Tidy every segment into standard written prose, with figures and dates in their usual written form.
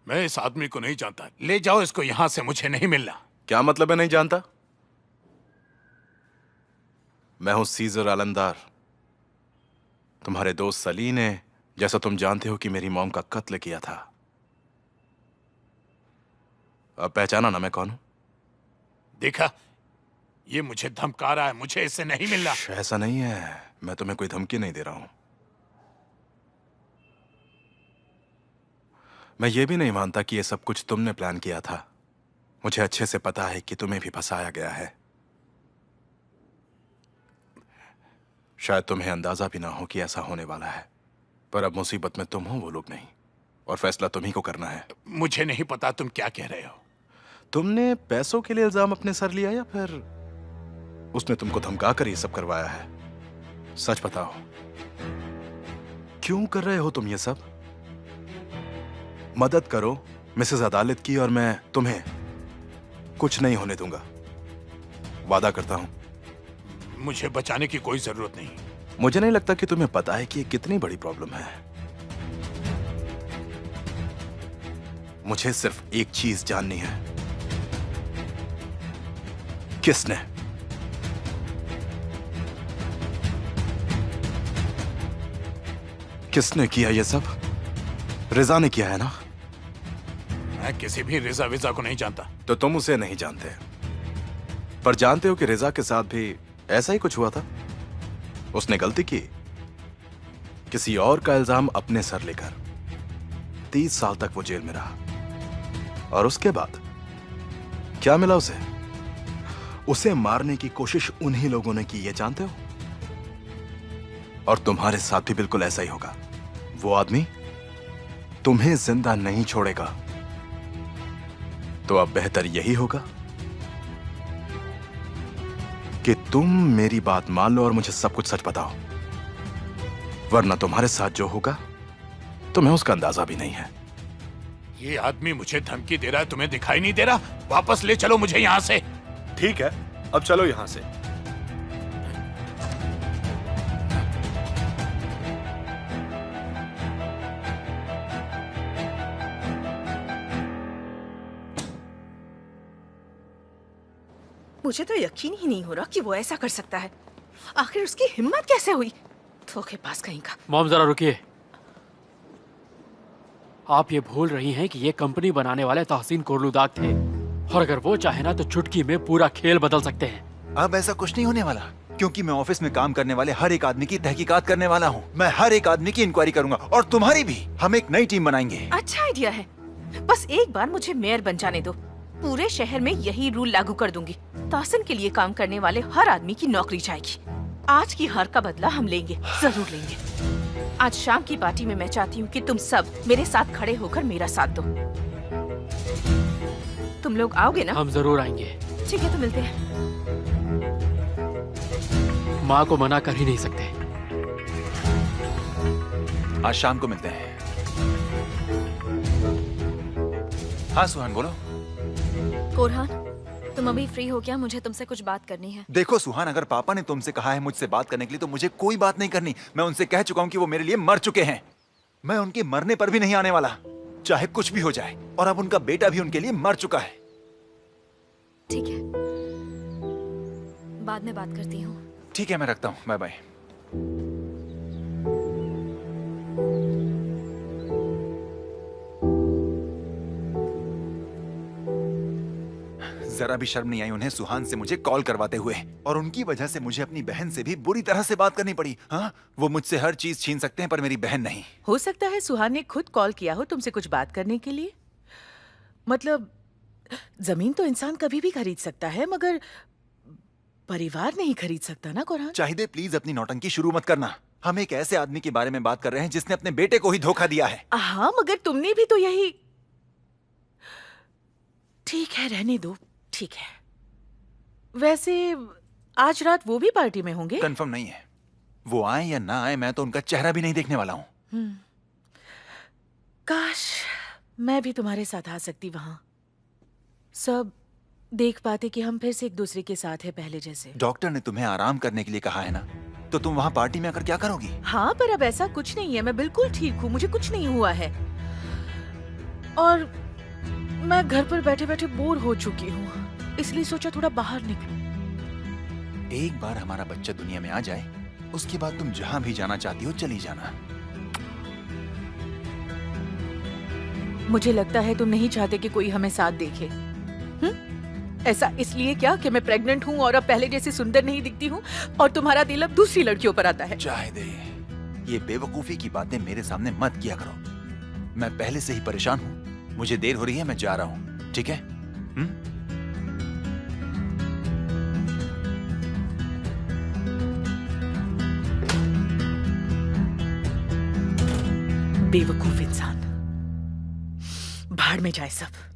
मैं इस आदमी को नहीं जानता। ले जाओ इसको यहां से, मुझे नहीं मिलना। क्या मतलब है नहीं जानता? मैं हूं सीजर अलंदार। तुम्हारे दोस्त सली ने, जैसा तुम जानते हो, कि मेरी मॉम का कत्ल किया था। अब पहचाना ना मैं कौन हूं? देखा, ये मुझे धमका रहा है, मुझे इससे नहीं मिलना। ऐसा नहीं है, मैं तुम्हें कोई धमकी नहीं दे रहा हूं। मैं ये भी नहीं मानता कि ये सब कुछ तुमने प्लान किया था। मुझे अच्छे से पता है कि तुम्हें भी फंसाया गया है। शायद तुम्हें अंदाजा भी ना हो कि ऐसा होने वाला है, पर अब मुसीबत में तुम हो, वो लोग नहीं, और फैसला तुम्ही को करना है। मुझे नहीं पता तुम क्या कह रहे हो। तुमने पैसों के लिए इल्जाम अपने सर लिया या फिर उसने तुमको धमका कर ये सब करवाया है? सच बताओ, क्यों कर रहे हो तुम ये सब? मदद करो मिसेस अदालत की, और मैं तुम्हें कुछ नहीं होने दूंगा, वादा करता हूं। मुझे बचाने की कोई जरूरत नहीं। मुझे नहीं लगता कि तुम्हें पता है कि ये कितनी बड़ी प्रॉब्लम है। मुझे सिर्फ एक चीज जाननी है, किसने किसने किया ये सब? रिजा ने किया है ना? मैं किसी भी रिजा विजा को नहीं जानता। तो तुम उसे नहीं जानते, पर जानते हो कि रिजा के साथ भी ऐसा ही कुछ हुआ था। उसने गलती की, किसी और का इल्जाम अपने सर लेकर 30 साल तक वो जेल में रहा, और उसके बाद क्या मिला उसे? उसे मारने की कोशिश उन्हीं लोगों ने की, ये जानते हो? और तुम्हारे साथ भी बिल्कुल ऐसा ही होगा। वो आदमी तुम्हें जिंदा नहीं छोड़ेगा। तो अब बेहतर यही होगा कि तुम मेरी बात मान लो और मुझे सब कुछ सच बताओ, वरना तुम्हारे साथ जो होगा तुम्हें उसका अंदाजा भी नहीं है। ये आदमी मुझे धमकी दे रहा है, तुम्हें दिखाई नहीं दे रहा? वापस ले चलो मुझे यहां से। ठीक है, अब चलो यहां से। मुझे तो यकीन ही नहीं हो रहा कि वो ऐसा कर सकता है। आखिर उसकी हिम्मत कैसे हुई? धोखेबाज कहीं का। मॉम जरा रुकिए। आप ये भूल रही हैं कि ये कंपनी बनाने वाले तहसीन कोरलुदाग थे, और अगर वो चाहे ना तो चुटकी में पूरा खेल बदल सकते हैं। अब ऐसा कुछ नहीं होने वाला, क्योंकि मैं ऑफिस में काम करने वाले हर एक आदमी की तहकीकात करने वाला हूँ। मैं हर एक आदमी की इंक्वायरी करूंगा, और तुम्हारी भी। हम एक नई टीम बनाएंगे। अच्छा आइडिया है। बस एक बार मुझे मेयर बन जाने दो, पूरे शहर में यही रूल लागू कर दूंगी। तहसीन के लिए काम करने वाले हर आदमी की नौकरी जाएगी। आज की हार का बदला हम लेंगे, जरूर लेंगे। आज शाम की पार्टी में मैं चाहती हूँ कि तुम सब मेरे साथ खड़े होकर मेरा साथ दो। तुम लोग आओगे ना? हम जरूर आएंगे। ठीक है, तो मिलते हैं। माँ को मना कर ही नहीं सकते। आज शाम को मिलते हैं। हाँ सुहान, बोलो। कोरहान, तुम अभी फ्री हो क्या? मुझे तुमसे कुछ बात करनी है। देखो सुहान, अगर पापा ने तुमसे कहा है मुझसे बात करने के लिए, तो मुझे कोई बात नहीं करनी। मैं उनसे कह चुका हूँ कि वो मेरे लिए मर चुके हैं। मैं उनके मरने पर भी नहीं आने वाला, चाहे कुछ भी हो जाए। और अब उनका बेटा भी उनके लिए मर चुका है। ठीक है, बाद में बात करती हूँ। ठीक है, मैं रखता हूँ। Bye bye. जरा भी शर्म नहीं आई उन्हें सुहान से मुझे कॉल करवाते हुए, और उनकी वजह से मुझे अपनी बहन से भी बुरी तरह से बात करनी पड़ी। हाँ, वो मुझसे हर चीज छीन सकते हैं, पर मेरी बहन नहीं। हो सकता है सुहान ने खुद कॉल किया हो तुमसे कुछ बात करने के लिए। मतलब जमीन तो इंसान कभी भी खरीद सकता है, मगर परिवार नहीं खरीद सकता ना कोरहान। चाहिए प्लीज अपनी नौटंकी शुरू मत करना। हम एक ऐसे आदमी के बारे में बात कर रहे हैं जिसने अपने बेटे को ही धोखा दिया है। हाँ, मगर तुमने भी तो यही। ठीक है, रहने दो। ठीक है। वैसे आज रात वो भी पार्टी में होंगे? कंफर्म नहीं है। वो आए या ना आए, मैं तो उनका चेहरा भी नहीं देखने वाला हूँ। काश मैं भी तुम्हारे साथ आ सकती वहां। सब देख पाते कि हम फिर से एक दूसरे के साथ हैं पहले जैसे। डॉक्टर ने तुम्हें आराम करने के लिए कहा है ना, तो तुम वहाँ पार्टी में आकर क्या करोगी? हाँ, पर अब ऐसा कुछ नहीं है। मैं बिल्कुल ठीक हूँ, मुझे कुछ नहीं हुआ है। और मैं घर पर बैठे बैठे बोर हो चुकी हूँ, इसलिए सोचा थोड़ा बाहर निकलूं। एक बार हमारा बच्चा दुनिया में आ जाए, उसके बाद तुम जहां भी जाना चाहती हो चली जाना। मुझे लगता है तुम नहीं चाहते कि कोई हमें साथ देखे। ऐसा इसलिए क्या कि मैं प्रेग्नेंट हूँ और अब पहले जैसी सुंदर नहीं दिखती हूँ और तुम्हारा दिल अब दूसरी लड़कियों पर आता है। चाहे दे, ये बेवकूफी की बातें मेरे सामने मत किया करो। मैं पहले से ही परेशान हूँ, मुझे देर हो रही है, मैं जा रहा हूँ, ठीक है? बेवकूफ इंसान, भाड़ में जाए सब।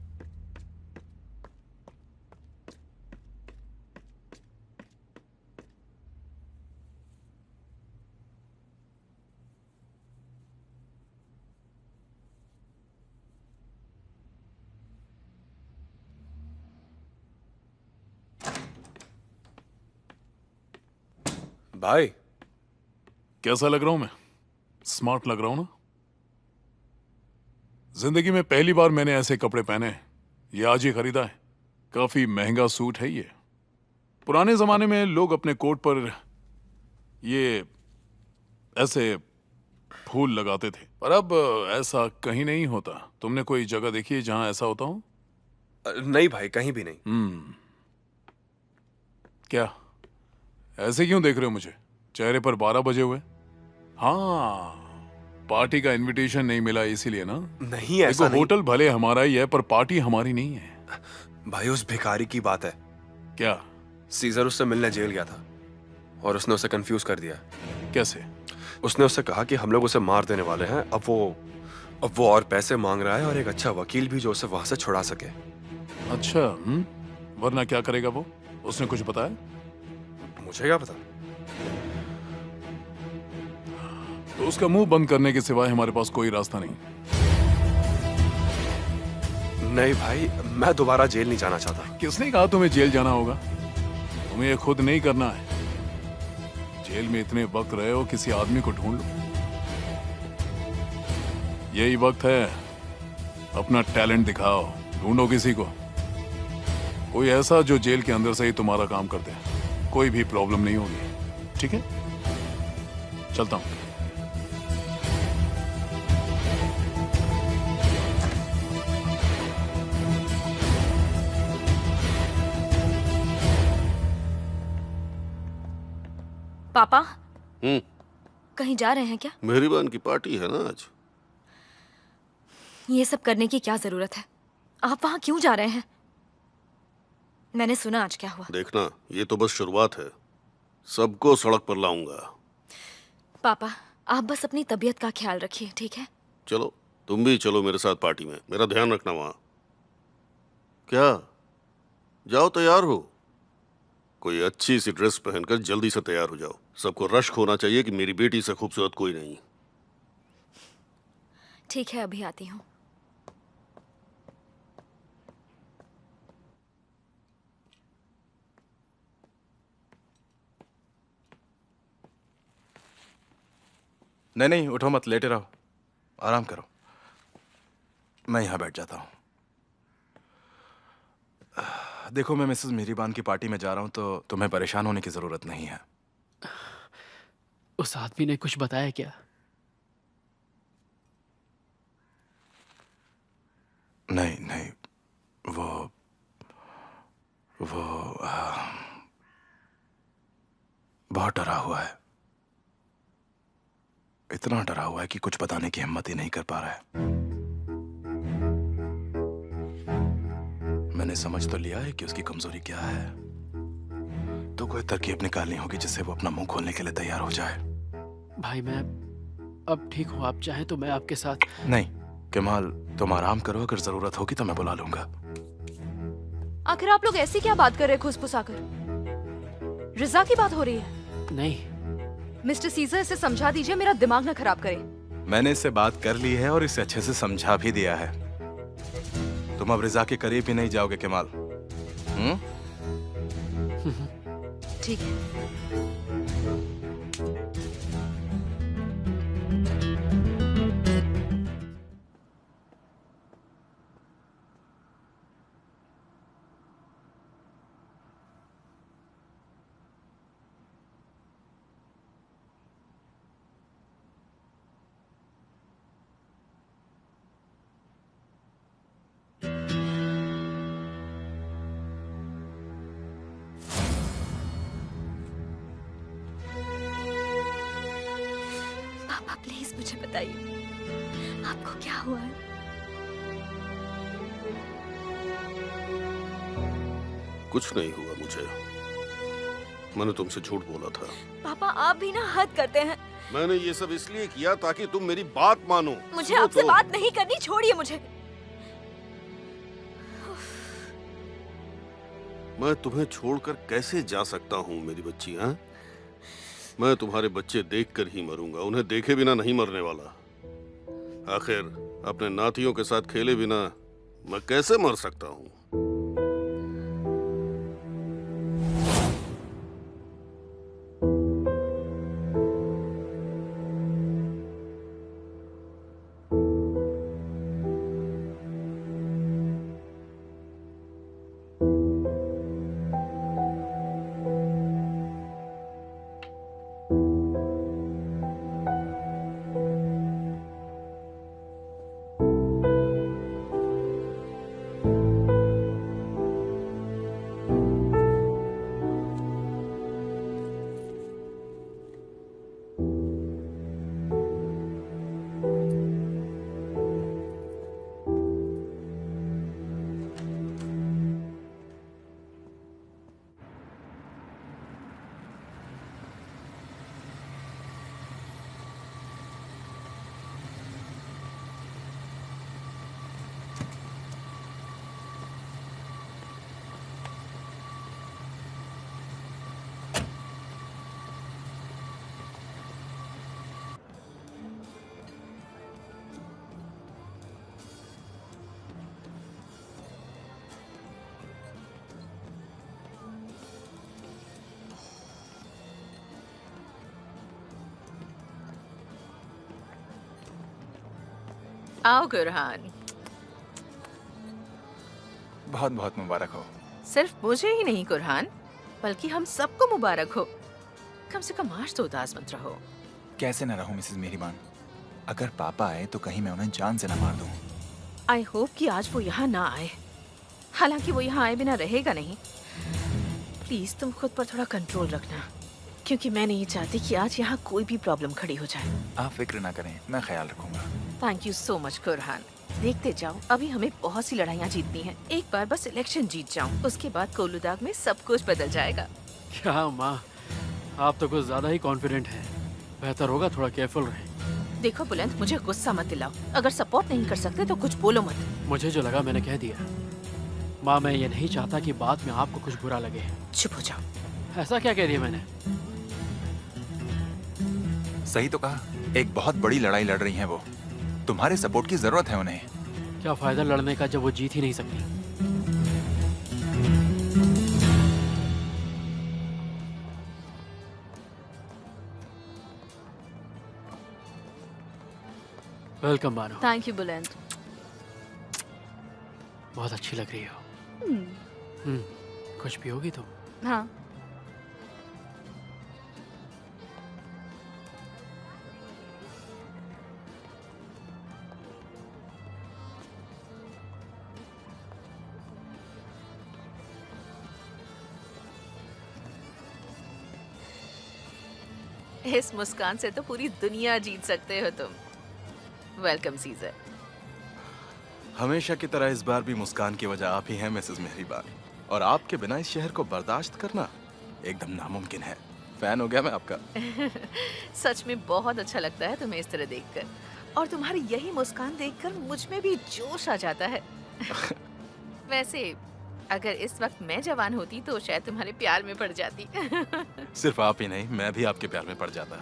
भाई, कैसा लग रहा हूं मैं? स्मार्ट लग रहा हूं ना? जिंदगी में पहली बार मैंने ऐसे कपड़े पहने हैं। ये आज ही खरीदा है। काफी महंगा सूट है ये। पुराने जमाने में लोग अपने कोट पर ये ऐसे फूल लगाते थे, पर अब ऐसा कहीं नहीं होता। तुमने कोई जगह देखी है जहां ऐसा होता हो? नहीं भाई, कहीं भी नहीं। क्या ऐसे क्यों देख रहे हो मुझे? चेहरे पर 12 बजे हुए। हाँ, पार्टी का इनविटेशन नहीं मिला इसीलिए ना? नहीं, ऐसा देखो, नहीं। होटल भले हमारा ही है पर पार्टी हमारी नहीं है। भाई, उस भिखारी की बात है। क्या? सीजर उससे मिलने जेल गया था और उसने उसे कंफ्यूज कर दिया। कैसे? उसने उससे कहा कि हम लोग उसे मार देने वाले हैं। अब वो और पैसे मांग रहा है और एक अच्छा वकील भी जो उसे वहां से छुड़ा सके। अच्छा, वरना क्या करेगा वो? उसने कुछ बताया? मुझे क्या पता। तो उसका मुंह बंद करने के सिवाय हमारे पास कोई रास्ता नहीं। नहीं भाई, मैं दोबारा जेल नहीं जाना चाहता। किसने कहा तुम्हें जेल जाना होगा? तुम्हें ये खुद नहीं करना है। जेल में इतने वक्त रहे हो, किसी आदमी को ढूंढ लो। यही वक्त है, अपना टैलेंट दिखाओ। ढूंढो किसी को, कोई ऐसा जो जेल के अंदर से ही तुम्हारा काम कर दे। कोई भी प्रॉब्लम नहीं होगी, ठीक है? चलता हूं। पापा, कहीं जा रहे हैं क्या? मेरी बहन की पार्टी है ना आज। ये सब करने की क्या जरूरत है? आप वहां क्यों जा रहे हैं? मैंने सुना आज क्या हुआ। देखना, ये तो बस शुरुआत है, सबको सड़क पर लाऊंगा। पापा, आप बस अपनी तबीयत का ख्याल रखिए, ठीक है? चलो, तुम भी चलो मेरे साथ पार्टी में। मेरा ध्यान रखना वहां। क्या? जाओ, तैयार हो। कोई अच्छी सी ड्रेस पहनकर जल्दी से तैयार हो जाओ। सबको रश्क होना चाहिए कि मेरी बेटी से खूबसूरत कोई नहीं। ठीक है, अभी आती हूँ। नहीं नहीं, उठो मत, लेटे रहो, आराम करो। मैं यहां बैठ जाता हूं। देखो, मैं मिसेस मीरीबान की पार्टी में जा रहा हूं, तो तुम्हें परेशान होने की जरूरत नहीं है। उस आदमी ने कुछ बताया क्या? नहीं नहीं, वो बहुत डरा हुआ है। इतना डरा हुआ है कि कुछ बताने की हिम्मत ही नहीं कर पा रहा है। मैंने समझ तो लिया है कि उसकी कमजोरी क्या है, तो कोई तरकीब निकालनी होगी जिससे वो अपना मुंह खोलने के लिए तैयार हो जाए। भाई, मैं अब ठीक हूँ। आप चाहें तो मैं आपके साथ। नहीं कमाल, तुम आराम करो, अगर जरूरत होगी तो मैं बुला लूंगा। आखिर आप लोग ऐसी क्या बात कर रहे हैं खुसफुसाकर? रिजा की बात हो रही है? नहीं, मिस्टर सीजर, इसे समझा दीजिए, मेरा दिमाग ना खराब करे। मैंने इससे बात कर ली है और इसे अच्छे से समझा भी दिया है। तुम अब रिजा के करीब ही नहीं जाओगे कमाल। ठीक है। बताइए, आपको क्या हुआ है? कुछ नहीं हुआ मुझे। मैंने तुमसे झूठ बोला था। पापा आप भी ना हद करते हैं। मैंने ये सब इसलिए किया ताकि तुम मेरी बात मानो। मुझे सुनो आपसे तो। बात नहीं करनी, छोड़िए मुझे। मैं तुम्हें छोड़कर कैसे जा सकता हूँ मेरी बच्ची? हाँ, मैं तुम्हारे बच्चे देखकर ही मरूंगा, उन्हें देखे बिना नहीं मरने वाला। आखिर अपने नातियों के साथ खेले बिना मैं कैसे मर सकता हूँ? आओ गुरहान, बहुत बहुत मुबारक हो। सिर्फ मुझे ही नहीं गुरहान, बल्कि हम सबको मुबारक हो। कम से कम आज तो उदास मत रहो। कैसे न रहूं मिसेस मेहरीबान, अगर पापा आए तो कहीं मैं उन्हें जान से न मार दूं। आई होप कि आज वो यहाँ ना आए। हालांकि वो यहाँ आए बिना रहेगा नहीं। प्लीज तुम खुद पर थोड़ा कंट्रोल रखना, क्योंकि मैं नहीं चाहती कि आज यहाँ कोई भी प्रॉब्लम खड़ी हो जाए। आप फिक्र ना करें, मैं ख्याल रखूंगा। Thank you so much Gurhan. देखते जाओ, अभी हमें बहुत सी लड़ाइयाँ जीतनी हैं। एक बार बस इलेक्शन जीत जाऊं, उसके बाद कोलूदाग में सब कुछ बदल जाएगा। क्या माँ, आप तो कुछ ज्यादा ही कॉन्फिडेंट हैं। बेहतर होगा थोड़ा केयरफुल रहें। देखो बुलंद, मुझे गुस्सा मत दिलाओ। अगर सपोर्ट नहीं कर सकते तो कुछ बोलो मत। मुझे जो लगा मैंने कह दिया। माँ, मैं ये नहीं चाहता कि बाद में आपको कुछ बुरा लगे। चुप हो जाओ। ऐसा क्या कह दिया मैंने? सही तो कहा, एक बहुत बड़ी लड़ाई लड़ रही हैं वो। तुम्हारे सपोर्ट की जरूरत है उन्हें। क्या फायदा लड़ने का जब वो जीत ही नहीं सकती? वेलकम बानो। थैंक यू बुलंद। बहुत अच्छी लग रही हो। कुछ पियोगी तुम? हाँ। इस मुस्कान से तो पूरी दुनिया जीत सकते हो तुम। Welcome Caesar. हमेशा की तरह इस बार भी मुस्कान की वजह आप ही हैं मिसेस मेहरीबान, और आपके बिना इस शहर को बर्दाश्त करना एकदम नामुमकिन है। फैन हो गया मैं आपका। सच में बहुत अच्छा लगता है तुम्हें इस तरह देखकर, और तुम्हारी यही मुस्कान देखकर मुझ में भी जोश आ जाता है। वैसे अगर इस वक्त मैं जवान होती तो शायद तुम्हारे प्यार में पड़ जाती। सिर्फ आप ही नहीं, मैं भी आपके प्यार में पड़ जाता।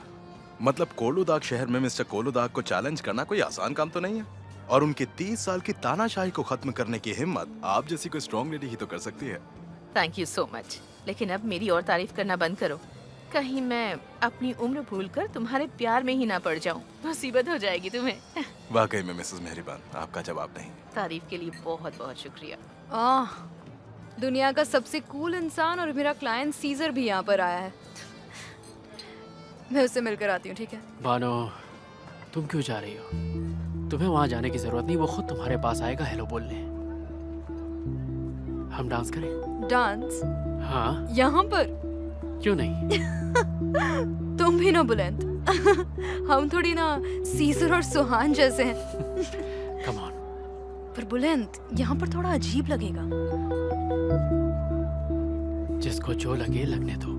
मतलब कोलूदाग शहर में मिस्टर कोलूदाग को चैलेंज करना कोई आसान काम तो नहीं है, और उनकी 30 साल की तानाशाही को खत्म करने की हिम्मत आप जैसी कोई स्ट्रॉन्ग लेडी ही तो कर सकती है। Thank you so much. लेकिन अब मेरी और तारीफ करना बंद करो, कहीं मैं अपनी उम्र भूलकर तुम्हारे प्यार में ही ना पड़ जाऊं। मुसीबत हो जाएगी तुम्हें। वाकई में मिसेस मेहरीबान, आपका जवाब नहीं। तारीफ के लिए बहुत बहुत शुक्रिया। दुनिया का सबसे कूल इंसान और मेरा क्लाइंट सीजर भी यहाँ पर आया है। मैं उससे मिलकर आती हूँ, ठीक है? बानो, तुम क्यों जा रही हो? तुम्हें वहां जाने की जरूरत नहीं, वो खुद तुम्हारे पास आएगा हेलो बोलने। हम डांस करें? डांस? हाँ। यहाँ पर? क्यों नहीं? तुम भी ना बुलंद। हम थोड़ी ना सीजर और सुहान जैसे हैं। Come on. पर बुलंद, यहाँ पर थोड़ा अजीब लगेगा। जिसको जो लगे लगने दो।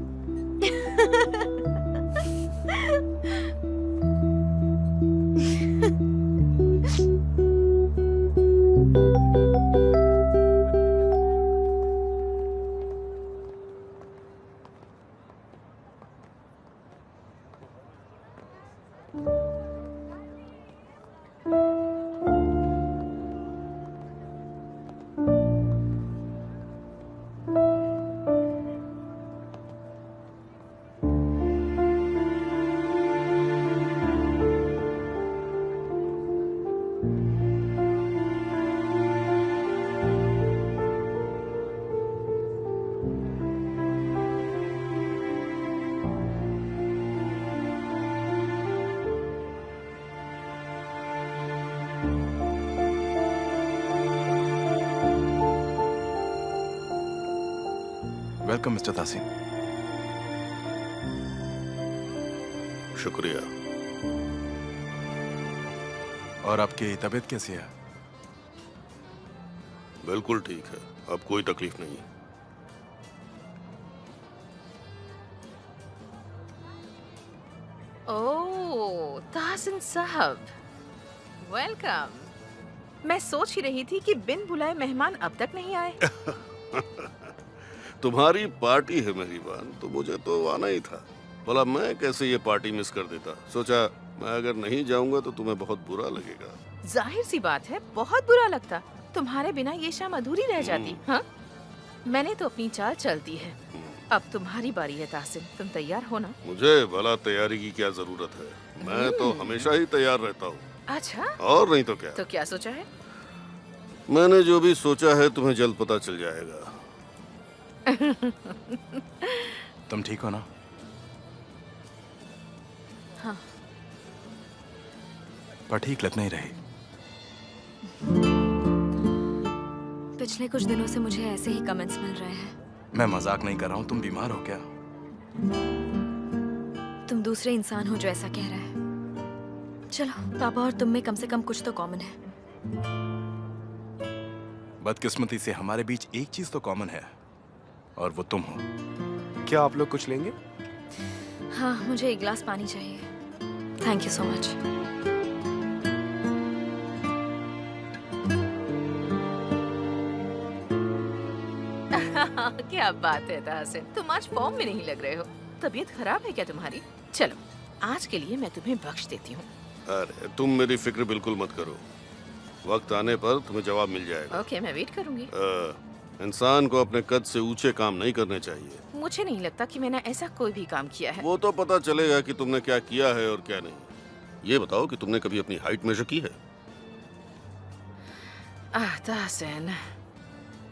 Welcome mister Taseen. शुक्रिया। और आपकी तबीयत कैसी है? बिल्कुल ठीक है, अब कोई तकलीफ नहीं। ओह, ताहसिन साहब, वेलकम। मैं सोच ही रही थी कि बिन बुलाए मेहमान अब तक नहीं आए। तुम्हारी पार्टी है मेहरबान, तो मुझे तो आना ही था। भला मैं कैसे ये पार्टी मिस कर देता। सोचा मैं अगर नहीं जाऊंगा तो तुम्हें बहुत बुरा लगेगा। जाहिर सी बात है, बहुत बुरा लगता। तुम्हारे बिना ये शाम अधूरी रह जाती। हाँ, मैंने तो अपनी चाल चलती है। अब तुम्हारी बारी है ताहसिन, तुम तैयार हो ना? मुझे भला तैयारी की क्या जरूरत है, मैं तो हमेशा ही तैयार रहता हूँ। अच्छा, और नहीं तो क्या। तो क्या सोचा है? मैंने जो भी सोचा है तुम्हें जल्द पता चल जाएगा। तुम ठीक हो ना? हाँ। पर ठीक लग नहीं रही। पिछले कुछ दिनों से मुझे ऐसे ही कमेंट्स मिल रहे हैं। मैं मजाक नहीं कर रहा हूँ। तुम बीमार हो क्या? तुम दूसरे इंसान हो जो ऐसा कह रहा है। चलो, पापा और तुम में कम से कम कुछ तो कॉमन है। बदकिस्मती से हमारे बीच एक चीज तो कॉमन है, और वो तुम हो। क्या आप लोग कुछ लेंगे? हाँ, मुझे एक गिलास पानी चाहिए। Thank you so much. क्या बात है ताहसिन, तुम आज फॉर्म में नहीं लग रहे हो। तबीयत खराब है क्या तुम्हारी? चलो, आज के लिए मैं तुम्हें बख्श देती हूँ। अरे तुम मेरी फिक्र बिल्कुल मत करो, वक्त आने पर तुम्हें जवाब मिल जाएगा। ओके, मैं वेट करूंगी। इंसान को अपने कद से ऊंचे काम नहीं करने चाहिए। मुझे नहीं लगता कि मैंने ऐसा कोई भी काम किया है। वो तो पता चलेगा कि तुमने क्या किया है और क्या नहीं। ये बताओ कि तुमने कभी अपनी हाइट मेजर की है? ताहसिन,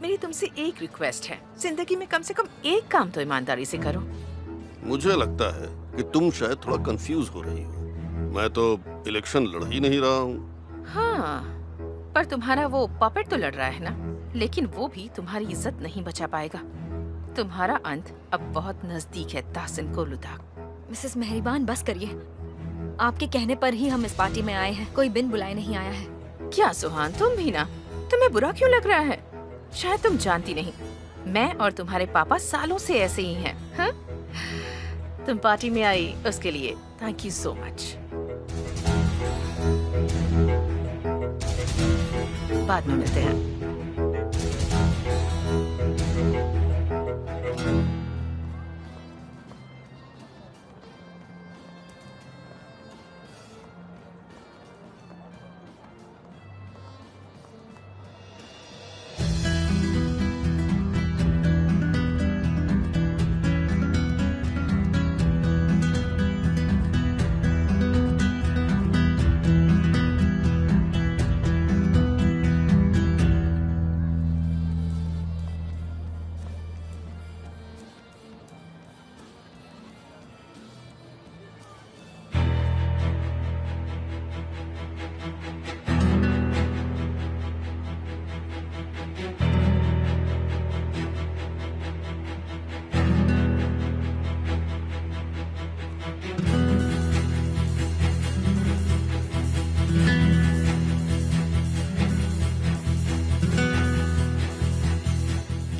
मेरी तुमसे एक रिक्वेस्ट है, जिंदगी में कम से कम एक काम तो ईमानदारी से करो। मुझे लगता है कि तुम शायद थोड़ा कंफ्यूज हो रही हो। मैं तो इलेक्शन लड़ ही नहीं रहा हूँ। हाँ, पर तुम्हारा वो पपेट तो लड़ रहा है ना, लेकिन वो भी तुम्हारी इज्जत नहीं बचा पाएगा। तुम्हारा अंत अब बहुत नजदीक है ताहसिन कोलुदाग। मिसेस मेहरबान, बस करिए। आपके कहने पर ही हम इस पार्टी में आए हैं, कोई बिन बुलाए नहीं आया है। क्या सुहान, तुम भी ना? तुम्हें बुरा क्यों लग रहा है? शायद तुम जानती नहीं, मैं और तुम्हारे पापा सालों से ऐसे ही हैं। हाँ? तुम पार्टी में आई उसके लिए थैंक यू सो मच। बाद में मिलते हैं।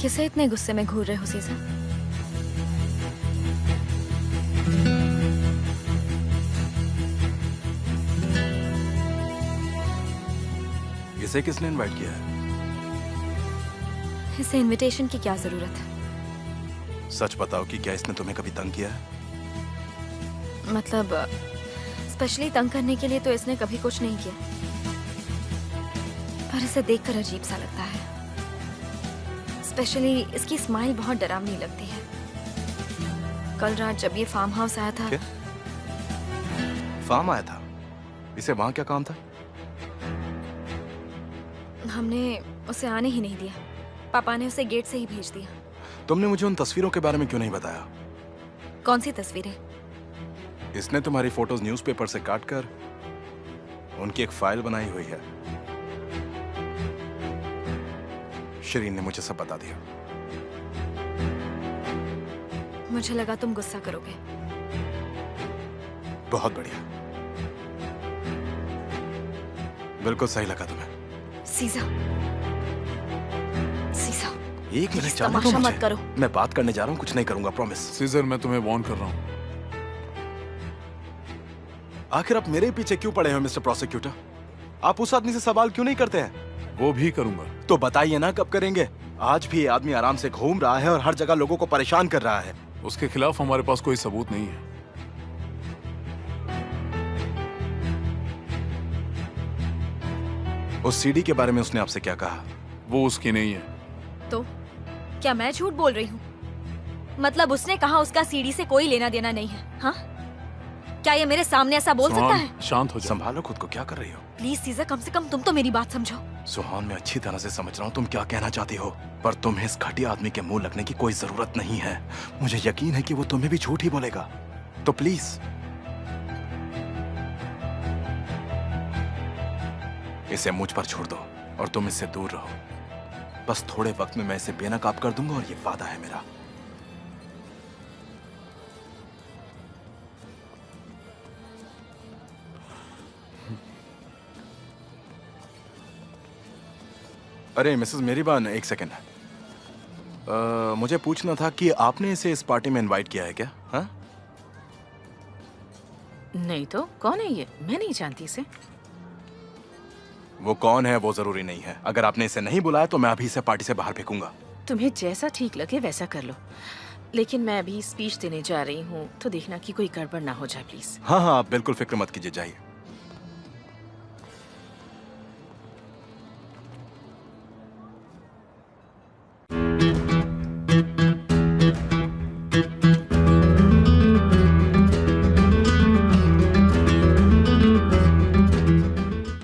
किसे इतने गुस्से में घूर रहे हो सीजा? इसे किसने इनवाइट किया है? इसे इनविटेशन की क्या जरूरत है? सच बताओ कि क्या इसने तुम्हें कभी तंग किया है? मतलब स्पेशली तंग करने के लिए तो इसने कभी कुछ नहीं किया, पर इसे देखकर अजीब सा लगता है। स्पेशली इसकी स्माइल बहुत डरावनी लगती है। कल रात जब ये फार्म हाउस आया था। क्या? फार्म आया था? इसे वहां क्या काम था? हमने उसे आने ही नहीं दिया। पापा ने उसे गेट से ही भेज दिया। तुमने मुझे उन तस्वीरों के बारे में क्यों नहीं बताया? कौन सी तस्वीरें? इसने तुम्हारी फोटोज न्यूज़पेपर से काटकर उनकी एक फाइल बनाई हुई है। शरीन ने मुझे सब बता दिया। मुझे लगा तुम गुस्सा करोगे। बहुत बढ़िया, बिल्कुल सही लगा तुम्हें। सीजा, सीजा, एक मिनट प्लीज जाने दो तमाशा मुझे। मत करो। मैं बात करने जा रहा हूँ, कुछ नहीं करूंगा, प्रॉमिस। सीजर, मैं तुम्हें वार्न कर रहा हूँ। आखिर आप मेरे पीछे क्यों पड़े हो मिस्टर प्रोसिक्यूटर? आप उस आदमी से सवाल क्यों नहीं करते हैं? वो भी करूंगा। तो बताइए ना, कब करेंगे? आज भी ये आदमी आराम से घूम रहा है और हर जगह लोगों को परेशान कर रहा है। उसके खिलाफ हमारे पास कोई सबूत नहीं है। उस सीडी के बारे में उसने आपसे क्या कहा? वो उसकी नहीं है। तो क्या मैं झूठ बोल रही हूँ? मतलब उसने कहा उसका सीडी से कोई लेना देना नहीं है। हाँ, क्या ये मेरे सामने ऐसा बोल सकता सुहान, है? शांत हो जाओ। संभालो खुद को, क्या कर रही हो? प्लीज सीजा, कम से कम तुम तो मेरी बात समझो। सुहान, मैं अच्छी तरह से समझ रहा हूँ तुम क्या कहना चाहती हो, पर तुम्हें इस घटिया आदमी के मुंह लगने की कोई जरूरत नहीं है। मुझे यकीन है कि वो तुम्हें भी झूठ ही बोलेगा। तो प्लीज इसे मुझ पर छोड़ दो और तुम इससे दूर रहो। बस थोड़े वक्त में मैं इसे बेनकाब कर दूंगा और ये वादा है मेरा। अरे मिसेस मेरीबान, एक सेकेंड। मुझे पूछना था कि आपने इसे इस पार्टी में इनवाइट किया है क्या? हाँ? नहीं तो कौन है ये? मैं नहीं जानती इसे। वो कौन है वो जरूरी नहीं है। अगर आपने इसे नहीं बुलाया तो मैं अभी इसे पार्टी से बाहर फेंकूंगा। तुम्हें जैसा ठीक लगे वैसा कर लो, लेकिन मैं अभी स्पीच देने जा रही हूँ, तो देखना कि कोई गड़बड़ ना हो जाए प्लीज। हाँ हाँ, आप बिल्कुल फिक्र मत कीजिए, जाइए।